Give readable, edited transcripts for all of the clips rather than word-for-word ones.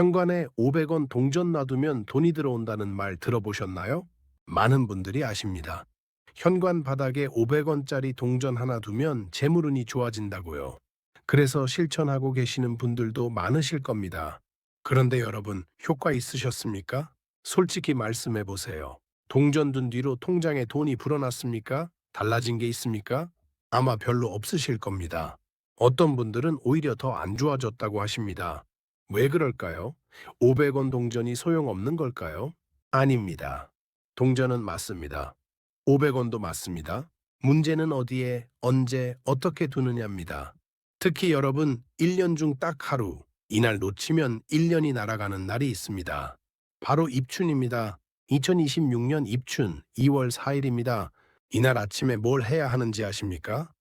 현관에 500원 동전 놔두면 돈이 들어온다는 말 들어보셨나요? 많은 분들이 아십니다. 현관 바닥에 500원짜리 동전 하나 두면 재물운이 좋아진다고요. 그래서 실천하고 계시는 분들도 많으실 겁니다. 그런데 여러분, 효과 있으셨습니까? 솔직히 말씀해 보세요. 동전 둔 뒤로 통장에 돈이 불어났습니까? 달라진 게 있습니까? 아마 별로 없으실 겁니다. 어떤 분들은 오히려 더 안 좋아졌다고 하십니다. 왜 그럴까요? 500원 동전이 소용없는 걸까요? 아닙니다. 동전은 맞습니다. 500원도 맞습니다. 문제는 어디에, 언제, 어떻게 두느냐입니다. 특히 여러분, 1년 중 딱 하루, 이날 놓치면 1년이 날아가는 날이 있습니다. 바로 입춘입니다. 2026년 입춘 2월 4일입니다. 이날 아침에 뭘 해야 하는지 아십니까?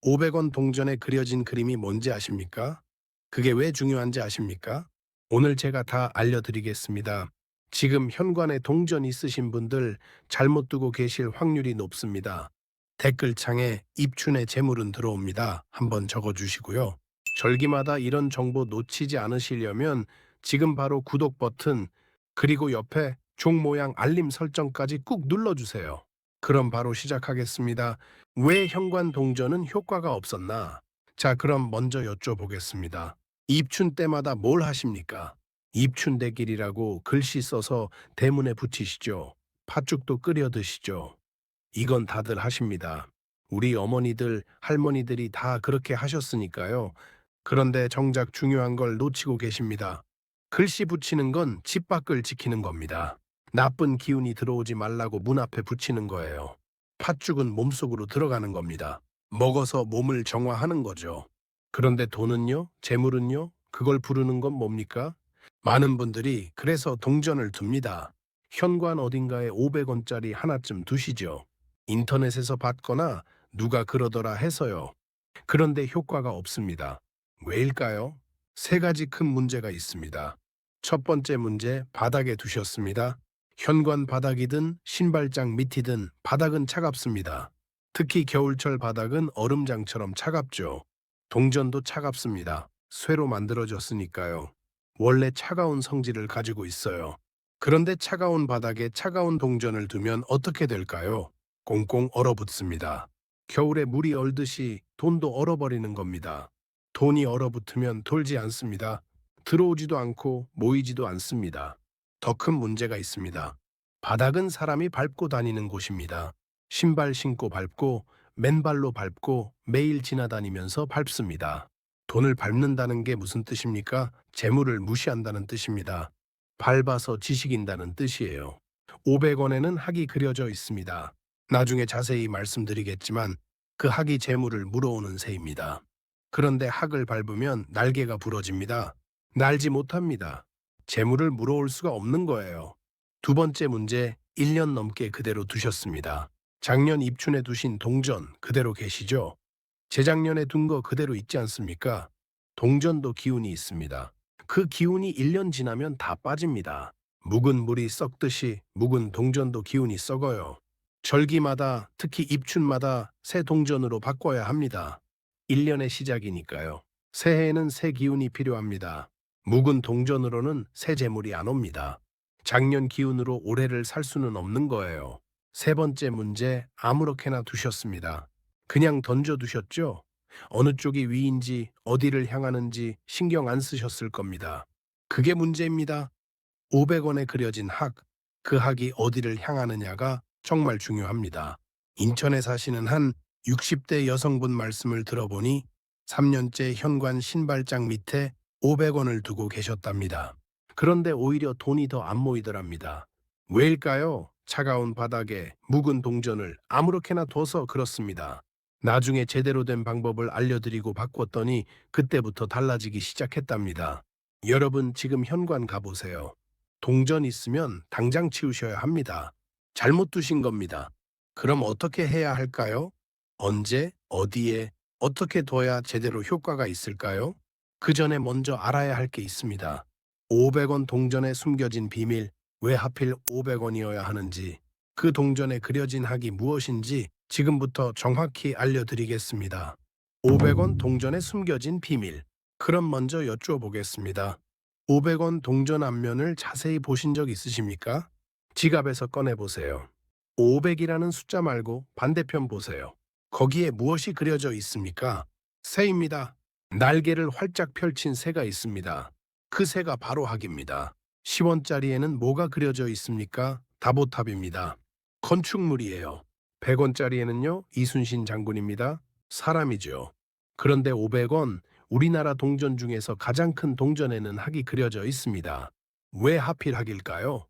500원 동전에 그려진 그림이 뭔지 아십니까? 그게 왜 중요한지 아십니까? 오늘 제가 다 알려드리겠습니다. 지금 현관에 동전 있으신 분들 잘못 두고 계실 확률이 높습니다. 댓글창에 입춘의 재물은 들어옵니다. 한번 적어주시고요. 절기마다 이런 정보 놓치지 않으시려면 지금 바로 구독 버튼 그리고 옆에 종 모양 알림 설정까지 꾹 눌러주세요. 그럼 바로 시작하겠습니다. 왜 현관 동전은 효과가 없었나? 자, 그럼 먼저 여쭤보겠습니다. 입춘 때마다 뭘 하십니까? 입춘대길이라고 글씨 써서 대문에 붙이시죠. 팥죽도 끓여 드시죠. 이건 다들 하십니다. 우리 어머니들, 할머니들이 다 그렇게 하셨으니까요. 그런데 정작 중요한 걸 놓치고 계십니다. 글씨 붙이는 건 집 밖을 지키는 겁니다. 나쁜 기운이 들어오지 말라고 문 앞에 붙이는 거예요. 팥죽은 몸속으로 들어가는 겁니다. 먹어서 몸을 정화하는 거죠. 그런데 돈은요? 재물은요? 그걸 부르는 건 뭡니까? 많은 분들이 그래서 동전을 둡니다. 현관 어딘가에 500원짜리 하나쯤 두시죠. 인터넷에서 봤거나 누가 그러더라 해서요. 그런데 효과가 없습니다. 왜일까요? 세 가지 큰 문제가 있습니다. 첫 번째 문제, 바닥에 두셨습니다. 현관 바닥이든 신발장 밑이든 바닥은 차갑습니다. 특히 겨울철 바닥은 얼음장처럼 차갑죠. 동전도 차갑습니다. 쇠로 만들어졌으니까요. 원래 차가운 성질을 가지고 있어요. 그런데 차가운 바닥에 차가운 동전을 두면 어떻게 될까요? 꽁꽁 얼어붙습니다. 겨울에 물이 얼듯이 돈도 얼어버리는 겁니다. 돈이 얼어붙으면 돌지 않습니다. 들어오지도 않고 모이지도 않습니다. 더 큰 문제가 있습니다. 바닥은 사람이 밟고 다니는 곳입니다. 신발 신고 밟고 맨발로 밟고 매일 지나다니면서 밟습니다. 돈을 밟는다는 게 무슨 뜻입니까? 재물을 무시한다는 뜻입니다. 밟아서 지식인다는 뜻이에요. 500원에는 학이 그려져 있습니다. 나중에 자세히 말씀드리겠지만 그 학이 재물을 물어오는 새입니다. 그런데 학을 밟으면 날개가 부러집니다. 날지 못합니다. 재물을 물어올 수가 없는 거예요. 두 번째 문제, 1년 넘게 그대로 두셨습니다. 작년 입춘에 두신 동전 그대로 계시죠? 재작년에 둔 거 그대로 있지 않습니까? 동전도 기운이 있습니다. 그 기운이 1년 지나면 다 빠집니다. 묵은 물이 썩듯이 묵은 동전도 기운이 썩어요. 절기마다, 특히 입춘마다 새 동전으로 바꿔야 합니다. 1년의 시작이니까요. 새해에는 새 기운이 필요합니다. 묵은 동전으로는 새 재물이 안 옵니다. 작년 기운으로 올해를 살 수는 없는 거예요. 세 번째 문제, 아무렇게나 두셨습니다. 그냥 던져두셨죠? 어느 쪽이 위인지 어디를 향하는지 신경 안 쓰셨을 겁니다. 그게 문제입니다. 500원에 그려진 학, 그 학이 어디를 향하느냐가 정말 중요합니다. 인천에 사시는 한 60대 여성분 말씀을 들어보니 3년째 현관 신발장 밑에 500원을 두고 계셨답니다. 그런데 오히려 돈이 더 안 모이더랍니다. 왜일까요? 차가운 바닥에 묵은 동전을 아무렇게나 둬서 그렇습니다. 나중에 제대로 된 방법을 알려드리고 바꿨더니 그때부터 달라지기 시작했답니다. 여러분 지금 현관 가보세요. 동전 있으면 당장 치우셔야 합니다. 잘못 두신 겁니다. 그럼 어떻게 해야 할까요? 언제, 어디에, 어떻게 둬야 제대로 효과가 있을까요? 그 전에 먼저 알아야 할 게 있습니다. 500원 동전에 숨겨진 비밀, 왜 하필 500원이어야 하는지, 그 동전에 그려진 학이 무엇인지 지금부터 정확히 알려드리겠습니다. 500원 동전에 숨겨진 비밀. 그럼 먼저 여쭈어보겠습니다. 500원 동전 앞면을 자세히 보신 적 있으십니까? 지갑에서 꺼내보세요. 500이라는 숫자 말고 반대편 보세요. 거기에 무엇이 그려져 있습니까? 새입니다. 날개를 활짝 펼친 새가 있습니다. 그 새가 바로 학입니다. 10원짜리에는 뭐가 그려져 있습니까? 다보탑입니다. 건축물이에요. 100원짜리에는요, 이순신 장군입니다. 사람이죠. 그런데 500원, 우리나라 동전 중에서 가장 큰 동전에는 학이 그려져 있습니다. 왜 하필 학일까요?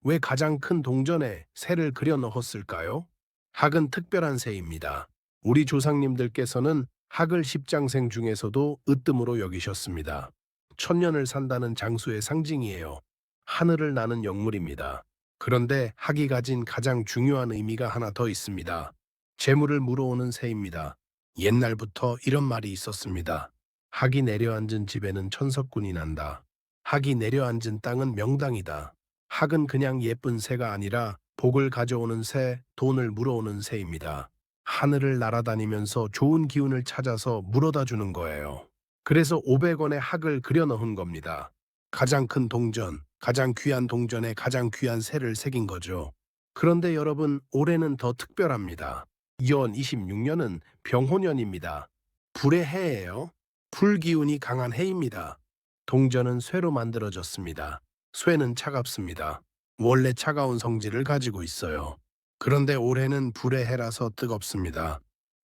왜 가장 큰 동전에 새를 그려 넣었을까요? 학은 특별한 새입니다. 우리 조상님들께서는 학을 십장생 중에서도 으뜸으로 여기셨습니다. 천년을 산다는 장수의 상징이에요. 하늘을 나는 영물입니다. 그런데 학이 가진 가장 중요한 의미가 하나 더 있습니다. 재물을 물어오는 새입니다. 옛날부터 이런 말이 있었습니다. 학이 내려앉은 집에는 천석군이 난다. 학이 내려앉은 땅은 명당이다. 학은 그냥 예쁜 새가 아니라 복을 가져오는 새, 돈을 물어오는 새입니다. 하늘을 날아다니면서 좋은 기운을 찾아서 물어다 주는 거예요. 그래서 500원의 학을 그려 넣은 겁니다. 가장 큰 동전, 가장 귀한 동전에 가장 귀한 새를 새긴 거죠. 그런데 여러분, 올해는 더 특별합니다. 2026년은 병호년입니다. 불의 해예요. 불기운이 강한 해입니다. 동전은 쇠로 만들어졌습니다. 쇠는 차갑습니다. 원래 차가운 성질을 가지고 있어요. 그런데 올해는 불의 해라서 뜨겁습니다.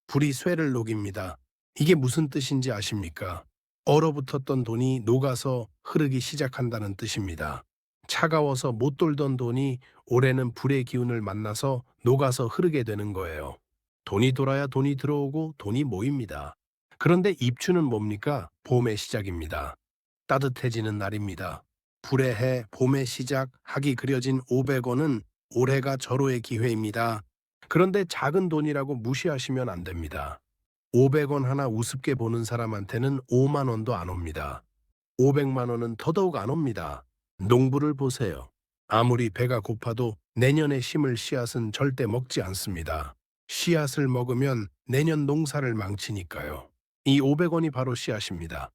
불이 쇠를 녹입니다. 이게 무슨 뜻인지 아십니까? 얼어붙었던 돈이 녹아서 흐르기 시작한다는 뜻입니다. 차가워서 못 돌던 돈이 올해는 불의 기운을 만나서 녹아서 흐르게 되는 거예요. 돈이 돌아야 돈이 들어오고 돈이 모입니다. 그런데 입추는 뭡니까? 봄의 시작입니다. 따뜻해지는 날입니다. 불의 해, 봄의 시작, 학이 그려진 500원은 올해가 절호의 기회입니다. 그런데 작은 돈이라고 무시하시면 안 됩니다. 500원 하나 우습게 보는 사람한테는 5만 원도 안 옵니다. 500만 원은 더더욱 안 옵니다. 농부를 보세요. 아무리 배가 고파도 내년에 심을 씨앗은 절대 먹지 않습니다. 씨앗을 먹으면 내년 농사를 망치니까요. 이 500원이 바로 씨앗입니다.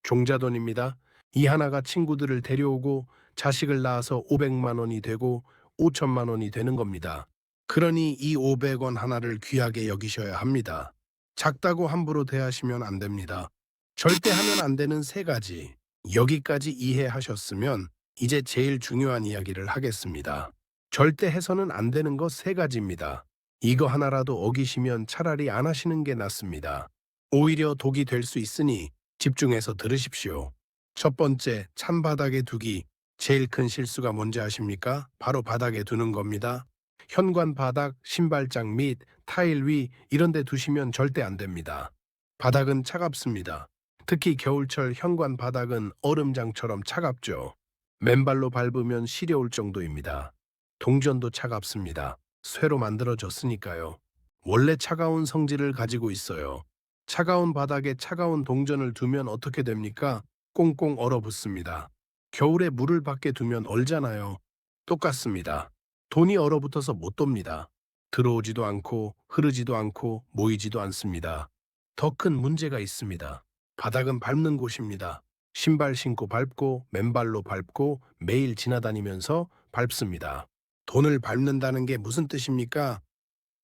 종자돈입니다. 이 하나가 친구들을 데려오고 자식을 낳아서 500만 원이 되고 5천만 원이 되는 겁니다. 그러니 이 500원 하나를 귀하게 여기셔야 합니다. 작다고 함부로 대하시면 안 됩니다. 절대 하면 안 되는 세 가지. 여기까지 이해하셨으면 이제 제일 중요한 이야기를 하겠습니다. 절대 해서는 안 되는 거 세 가지입니다. 이거 하나라도 어기시면 차라리 안 하시는 게 낫습니다. 오히려 독이 될 수 있으니 집중해서 들으십시오. 첫 번째, 찬 바닥에 두기. 제일 큰 실수가 뭔지 아십니까? 바로 바닥에 두는 겁니다. 현관 바닥, 신발장 및 타일 위 이런 데 두시면 절대 안 됩니다. 바닥은 차갑습니다. 특히 겨울철 현관 바닥은 얼음장처럼 차갑죠. 맨발로 밟으면 시려울 정도입니다. 동전도 차갑습니다. 쇠로 만들어졌으니까요. 원래 차가운 성질을 가지고 있어요. 차가운 바닥에 차가운 동전을 두면 어떻게 됩니까? 꽁꽁 얼어붙습니다. 겨울에 물을 밖에 두면 얼잖아요. 똑같습니다. 돈이 얼어붙어서 못 돕니다. 들어오지도 않고 흐르지도 않고 모이지도 않습니다. 더 큰 문제가 있습니다. 바닥은 밟는 곳입니다. 신발 신고 밟고 맨발로 밟고 매일 지나다니면서 밟습니다. 돈을 밟는다는 게 무슨 뜻입니까?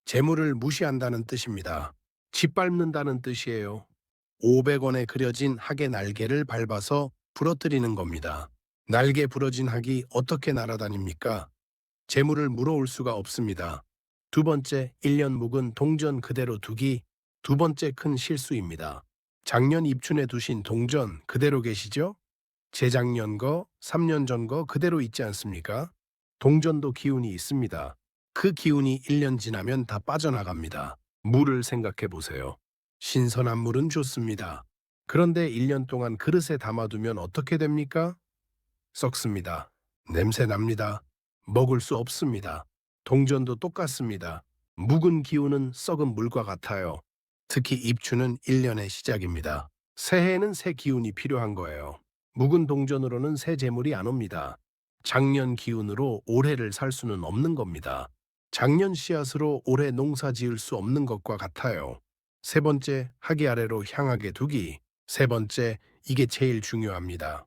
재물을 무시한다는 뜻입니다. 짓밟는다는 뜻이에요. 500원에 그려진 학의 날개를 밟아서 부러뜨리는 겁니다. 날개 부러진 학이 어떻게 날아다닙니까? 재물을 물어올 수가 없습니다. 두 번째, 1년 묵은 동전 그대로 두기. 두 번째 큰 실수입니다. 작년 입춘에 두신 동전 그대로 계시죠? 재작년 거, 3년 전 거 그대로 있지 않습니까? 동전도 기운이 있습니다. 그 기운이 1년 지나면 다 빠져나갑니다. 물을 생각해 보세요. 신선한 물은 좋습니다. 그런데 1년 동안 그릇에 담아두면 어떻게 됩니까? 썩습니다. 냄새 납니다. 먹을 수 없습니다. 동전도 똑같습니다. 묵은 기운은 썩은 물과 같아요. 특히 입추는 1년의 시작입니다. 새해에는 새 기운이 필요한 거예요. 묵은 동전으로는 새 재물이 안 옵니다. 작년 기운으로 올해를 살 수는 없는 겁니다. 작년 씨앗으로 올해 농사 지을 수 없는 것과 같아요. 세 번째, 하기 아래로 향하게 두기. 세 번째, 이게 제일 중요합니다.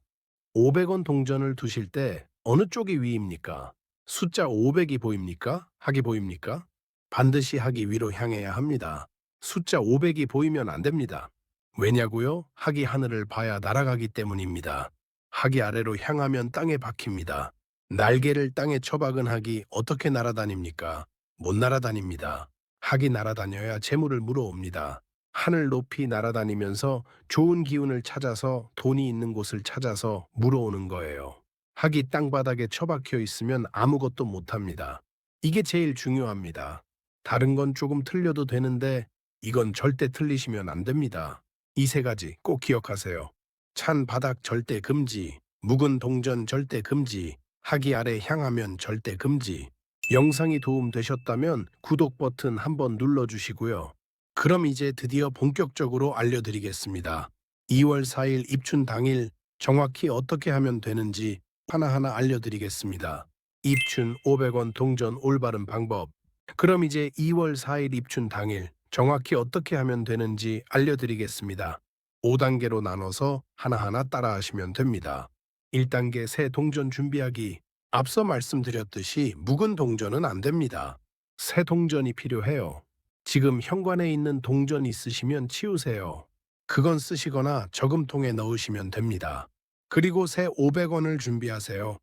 500원 동전을 두실 때 어느 쪽이 위입니까? 숫자 500이 보입니까? 학이 보입니까? 반드시 학이 위로 향해야 합니다. 숫자 500이 보이면 안 됩니다. 왜냐고요? 학이 하늘을 봐야 날아가기 때문입니다. 학이 아래로 향하면 땅에 박힙니다. 날개를 땅에 처박은 학이 어떻게 날아다닙니까? 못 날아다닙니다. 학이 날아다녀야 재물을 물어옵니다. 하늘 높이 날아다니면서 좋은 기운을 찾아서 돈이 있는 곳을 찾아서 물어오는 거예요. 학이 땅바닥에 처박혀 있으면 아무것도 못합니다. 이게 제일 중요합니다. 다른 건 조금 틀려도 되는데 이건 절대 틀리시면 안 됩니다. 이 세 가지 꼭 기억하세요. 찬 바닥 절대 금지, 묵은 동전 절대 금지, 학이 아래 향하면 절대 금지. 영상이 도움되셨다면 구독 버튼 한번 눌러주시고요. 그럼 이제 드디어 본격적으로 알려드리겠습니다. 2월 4일 입춘 당일 정확히 어떻게 하면 되는지 하나하나 알려드리겠습니다. 입춘 500원 동전 올바른 방법. 그럼 이제 2월 4일 입춘 당일 정확히 어떻게 하면 되는지 알려드리겠습니다. 5단계로 나눠서 하나하나 따라하시면 됩니다. 1단계 새 동전 준비하기. 앞서 말씀드렸듯이 묵은 동전은 안 됩니다. 새 동전이 필요해요. 지금 현관에 있는 동전 있으시면 치우세요. 그건 쓰시거나 저금통에 넣으시면 됩니다. 그리고 새 500원을 준비하세요.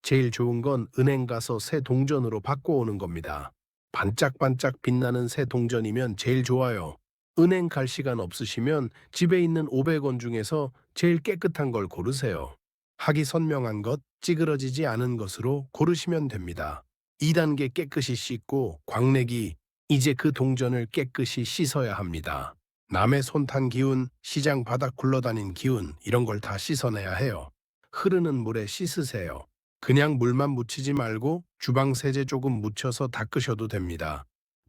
제일 좋은 건 은행 가서 새 동전으로 바꿔오는 겁니다. 반짝반짝 빛나는 새 동전이면 제일 좋아요. 은행 갈 시간 없으시면 집에 있는 500원 중에서 제일 깨끗한 걸 고르세요. 학이 선명한 것, 찌그러지지 않은 것으로 고르시면 됩니다. 2단계 깨끗이 씻고 광내기. 이제 그 동전을 깨끗이 씻어야 합니다. 남의 손 탄 기운, 시장 바닥 굴러다닌 기운 이런 걸 다 씻어내야 해요. 흐르는 물에 씻으세요. 그냥 물만 묻히지 말고 주방 세제 조금 묻혀서 닦으셔도 됩니다.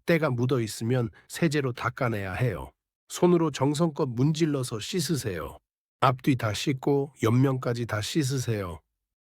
때가 묻어 있으면 세제로 닦아내야 해요. 손으로 정성껏 문질러서 씻으세요. 앞뒤 다 씻고 옆면까지 다 씻으세요.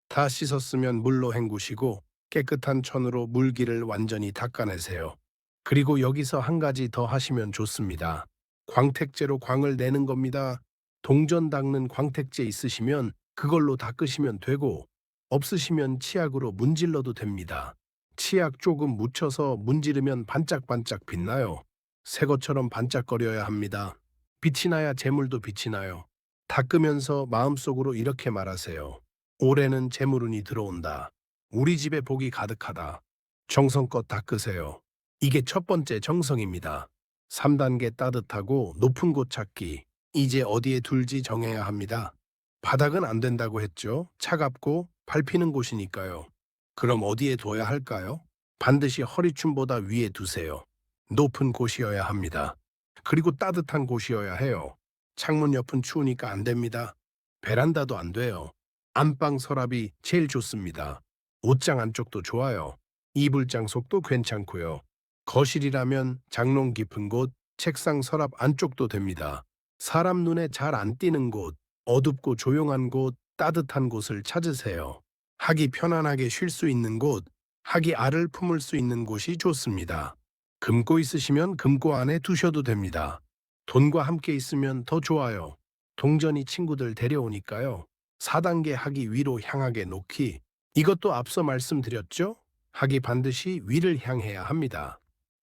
다 씻었으면 물로 헹구시고 깨끗한 천으로 물기를 완전히 닦아내세요. 그리고 여기서 한 가지 더 하시면 좋습니다. 광택제로 광을 내는 겁니다. 동전 닦는 광택제 있으시면 그걸로 닦으시면 되고 없으시면 치약으로 문질러도 됩니다. 치약 조금 묻혀서 문지르면 반짝반짝 빛나요. 새 것처럼 반짝거려야 합니다. 빛이 나야 재물도 빛이 나요. 닦으면서 마음속으로 이렇게 말하세요. 올해는 재물운이 들어온다. 우리 집에 복이 가득하다. 정성껏 닦으세요. 이게 첫 번째 정성입니다. 3단계 따뜻하고 높은 곳 찾기. 이제 어디에 둘지 정해야 합니다. 바닥은 안 된다고 했죠. 차갑고 밟히는 곳이니까요. 그럼 어디에 둬야 할까요? 반드시 허리춤보다 위에 두세요. 높은 곳이어야 합니다. 그리고 따뜻한 곳이어야 해요. 창문 옆은 추우니까 안 됩니다. 베란다도 안 돼요. 안방 서랍이 제일 좋습니다. 옷장 안쪽도 좋아요. 이불 장속도 괜찮고요. 거실이라면 장롱 깊은 곳, 책상 서랍 안쪽도 됩니다. 사람 눈에 잘 안 띄는 곳, 어둡고 조용한 곳, 따뜻한 곳을 찾으세요. 학이 편안하게 쉴 수 있는 곳, 학이 알을 품을 수 있는 곳이 좋습니다. 금고 있으시면 금고 안에 두셔도 됩니다. 돈과 함께 있으면 더 좋아요. 동전이 친구들 데려오니까요. 4단계 학이 위로 향하게 놓기. 이것도 앞서 말씀드렸죠? 학이 반드시 위를 향해야 합니다.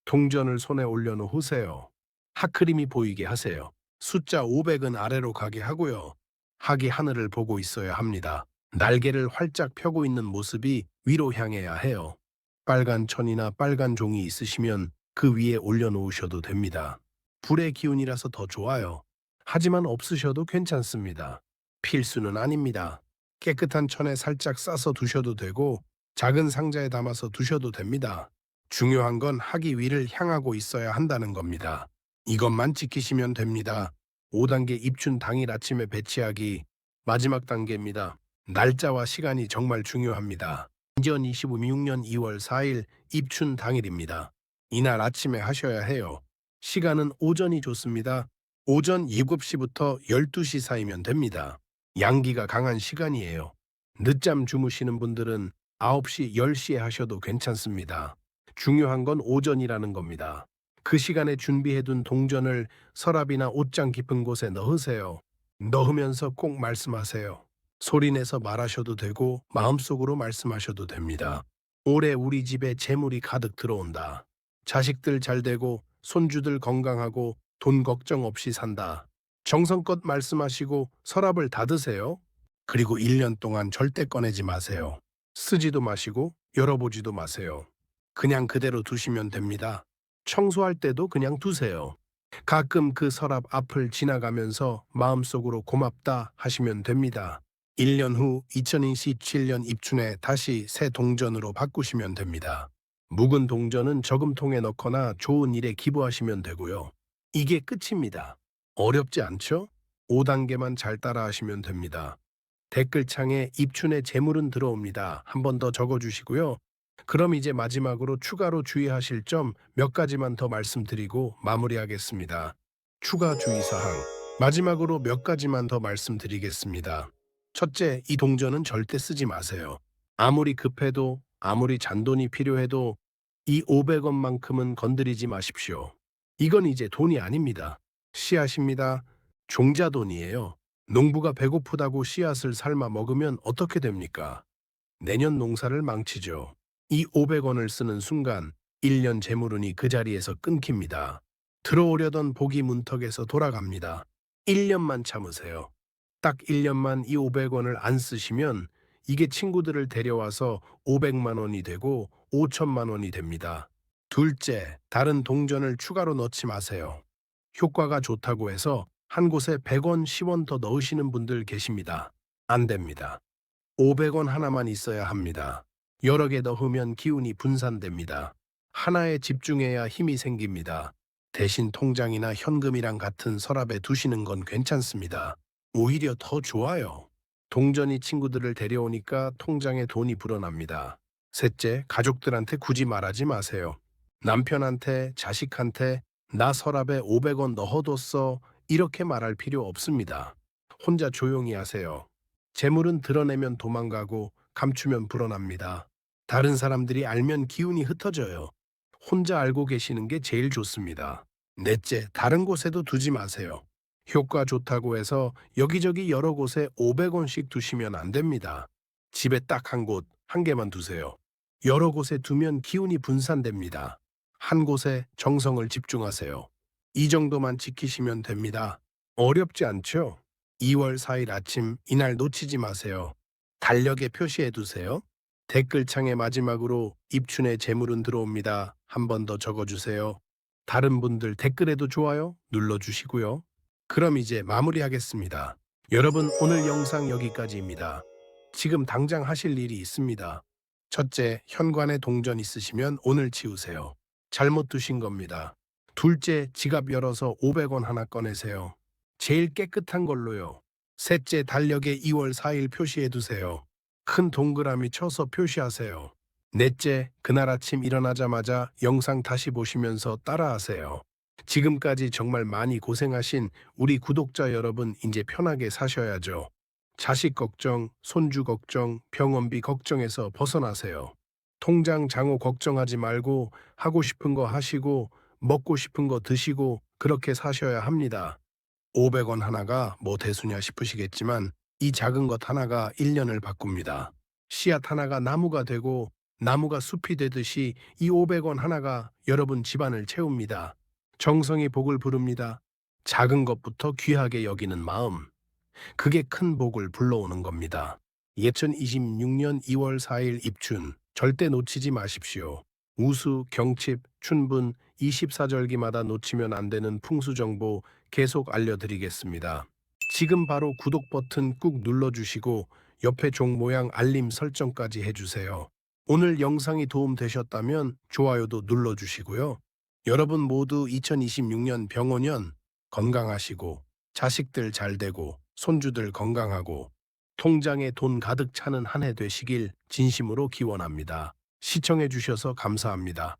동전을 손에 올려놓으세요. 학그림이 보이게 하세요. 숫자 500은 아래로 가게 하고요. 학이 하늘을 보고 있어야 합니다. 날개를 활짝 펴고 있는 모습이 위로 향해야 해요. 빨간 천이나 빨간 종이 있으시면 그 위에 올려놓으셔도 됩니다. 불의 기운이라서 더 좋아요. 하지만 없으셔도 괜찮습니다. 필수는 아닙니다. 깨끗한 천에 살짝 싸서 두셔도 되고 작은 상자에 담아서 두셔도 됩니다. 중요한 건 학이 위를 향하고 있어야 한다는 겁니다. 이것만 지키시면 됩니다. 5단계 입춘 당일 아침에 배치하기. 마지막 단계입니다. 날짜와 시간이 정말 중요합니다. 2026년 2월 4일 입춘 당일입니다. 이날 아침에 하셔야 해요. 시간은 오전이 좋습니다. 오전 7시부터 12시 사이면 됩니다. 양기가 강한 시간이에요. 늦잠 주무시는 분들은 9시, 10시에 하셔도 괜찮습니다. 중요한 건 오전이라는 겁니다. 그 시간에 준비해둔 동전을 서랍이나 옷장 깊은 곳에 넣으세요. 넣으면서 꼭 말씀하세요. 소리내서 말하셔도 되고 마음속으로 말씀하셔도 됩니다. 올해 우리 집에 재물이 가득 들어온다. 자식들 잘 되고 손주들 건강하고 돈 걱정 없이 산다. 정성껏 말씀하시고 서랍을 닫으세요. 그리고 1년 동안 절대 꺼내지 마세요. 쓰지도 마시고 열어보지도 마세요. 그냥 그대로 두시면 됩니다. 청소할 때도 그냥 두세요. 가끔 그 서랍 앞을 지나가면서 마음속으로 고맙다 하시면 됩니다. 1년 후 2027년 입춘에 다시 새 동전으로 바꾸시면 됩니다. 묵은 동전은 저금통에 넣거나 좋은 일에 기부하시면 되고요. 이게 끝입니다. 어렵지 않죠? 5단계만 잘 따라하시면 됩니다. 댓글창에 입춘에 재물은 들어옵니다. 한 번 더 적어주시고요. 그럼 이제 마지막으로 추가로 주의하실 점 몇 가지만 더 말씀드리고 마무리하겠습니다. 추가 주의사항. 마지막으로 몇 가지만 더 말씀드리겠습니다. 첫째, 이 동전은 절대 쓰지 마세요. 아무리 급해도, 아무리 잔돈이 필요해도 이 500원만큼은 건드리지 마십시오. 이건 이제 돈이 아닙니다. 씨앗입니다. 종자돈이에요. 농부가 배고프다고 씨앗을 삶아 먹으면 어떻게 됩니까? 내년 농사를 망치죠. 이 500원을 쓰는 순간 1년 재물운이 그 자리에서 끊깁니다. 들어오려던 복이 문턱에서 돌아갑니다. 1년만 참으세요. 딱 1년만 이 500원을 안 쓰시면 이게 친구들을 데려와서 500만 원이 되고 5천만 원이 됩니다. 둘째, 다른 동전을 추가로 넣지 마세요. 효과가 좋다고 해서 한 곳에 100원, 10원 더 넣으시는 분들 계십니다. 안 됩니다. 500원 하나만 있어야 합니다. 여러 개 넣으면 기운이 분산됩니다. 하나에 집중해야 힘이 생깁니다. 대신 통장이나 현금이랑 같은 서랍에 두시는 건 괜찮습니다. 오히려 더 좋아요. 동전이 친구들을 데려오니까 통장에 돈이 불어납니다. 셋째, 가족들한테 굳이 말하지 마세요. 남편한테, 자식한테 나 서랍에 500원 넣어뒀어 이렇게 말할 필요 없습니다. 혼자 조용히 하세요. 재물은 드러내면 도망가고 감추면 불어납니다. 다른 사람들이 알면 기운이 흩어져요. 혼자 알고 계시는 게 제일 좋습니다. 넷째, 다른 곳에도 두지 마세요. 효과 좋다고 해서 여기저기 여러 곳에 500원씩 두시면 안 됩니다. 집에 딱 한 곳, 한 개만 두세요. 여러 곳에 두면 기운이 분산됩니다. 한 곳에 정성을 집중하세요. 이 정도만 지키시면 됩니다. 어렵지 않죠? 2월 4일 아침 이날 놓치지 마세요. 달력에 표시해 두세요. 댓글창에 마지막으로 입춘에 재물은 들어옵니다. 한 번 더 적어주세요. 다른 분들 댓글에도 좋아요 눌러주시고요. 그럼 이제 마무리하겠습니다. 여러분, 오늘 영상 여기까지입니다. 지금 당장 하실 일이 있습니다. 첫째, 현관에 동전 있으시면 오늘 치우세요. 잘못 두신 겁니다. 둘째, 지갑 열어서 500원 하나 꺼내세요. 제일 깨끗한 걸로요. 셋째, 달력에 2월 4일 표시해 두세요. 큰 동그라미 쳐서 표시하세요. 넷째, 그날 아침 일어나자마자 영상 다시 보시면서 따라하세요. 지금까지 정말 많이 고생하신 우리 구독자 여러분, 이제 편하게 사셔야죠. 자식 걱정, 손주 걱정, 병원비 걱정에서 벗어나세요. 통장 장호 걱정하지 말고 하고 싶은 거 하시고 먹고 싶은 거 드시고 그렇게 사셔야 합니다. 500원 하나가 뭐 대수냐 싶으시겠지만 이 작은 것 하나가 1년을 바꿉니다. 씨앗 하나가 나무가 되고 나무가 숲이 되듯이 이 500원 하나가 여러분 집안을 채웁니다. 정성이 복을 부릅니다. 작은 것부터 귀하게 여기는 마음. 그게 큰 복을 불러오는 겁니다. 2026년 2월 4일 입춘 절대 놓치지 마십시오. 우수, 경칩, 춘분, 24절기마다 놓치면 안 되는 풍수 정보 계속 알려드리겠습니다. 지금 바로 구독 버튼 꾹 눌러주시고 옆에 종 모양 알림 설정까지 해주세요. 오늘 영상이 도움되셨다면 좋아요도 눌러주시고요. 여러분 모두 2026년 병오년 건강하시고 자식들 잘 되고 손주들 건강하고 통장에 돈 가득 차는 한 해 되시길 진심으로 기원합니다. 시청해 주셔서 감사합니다.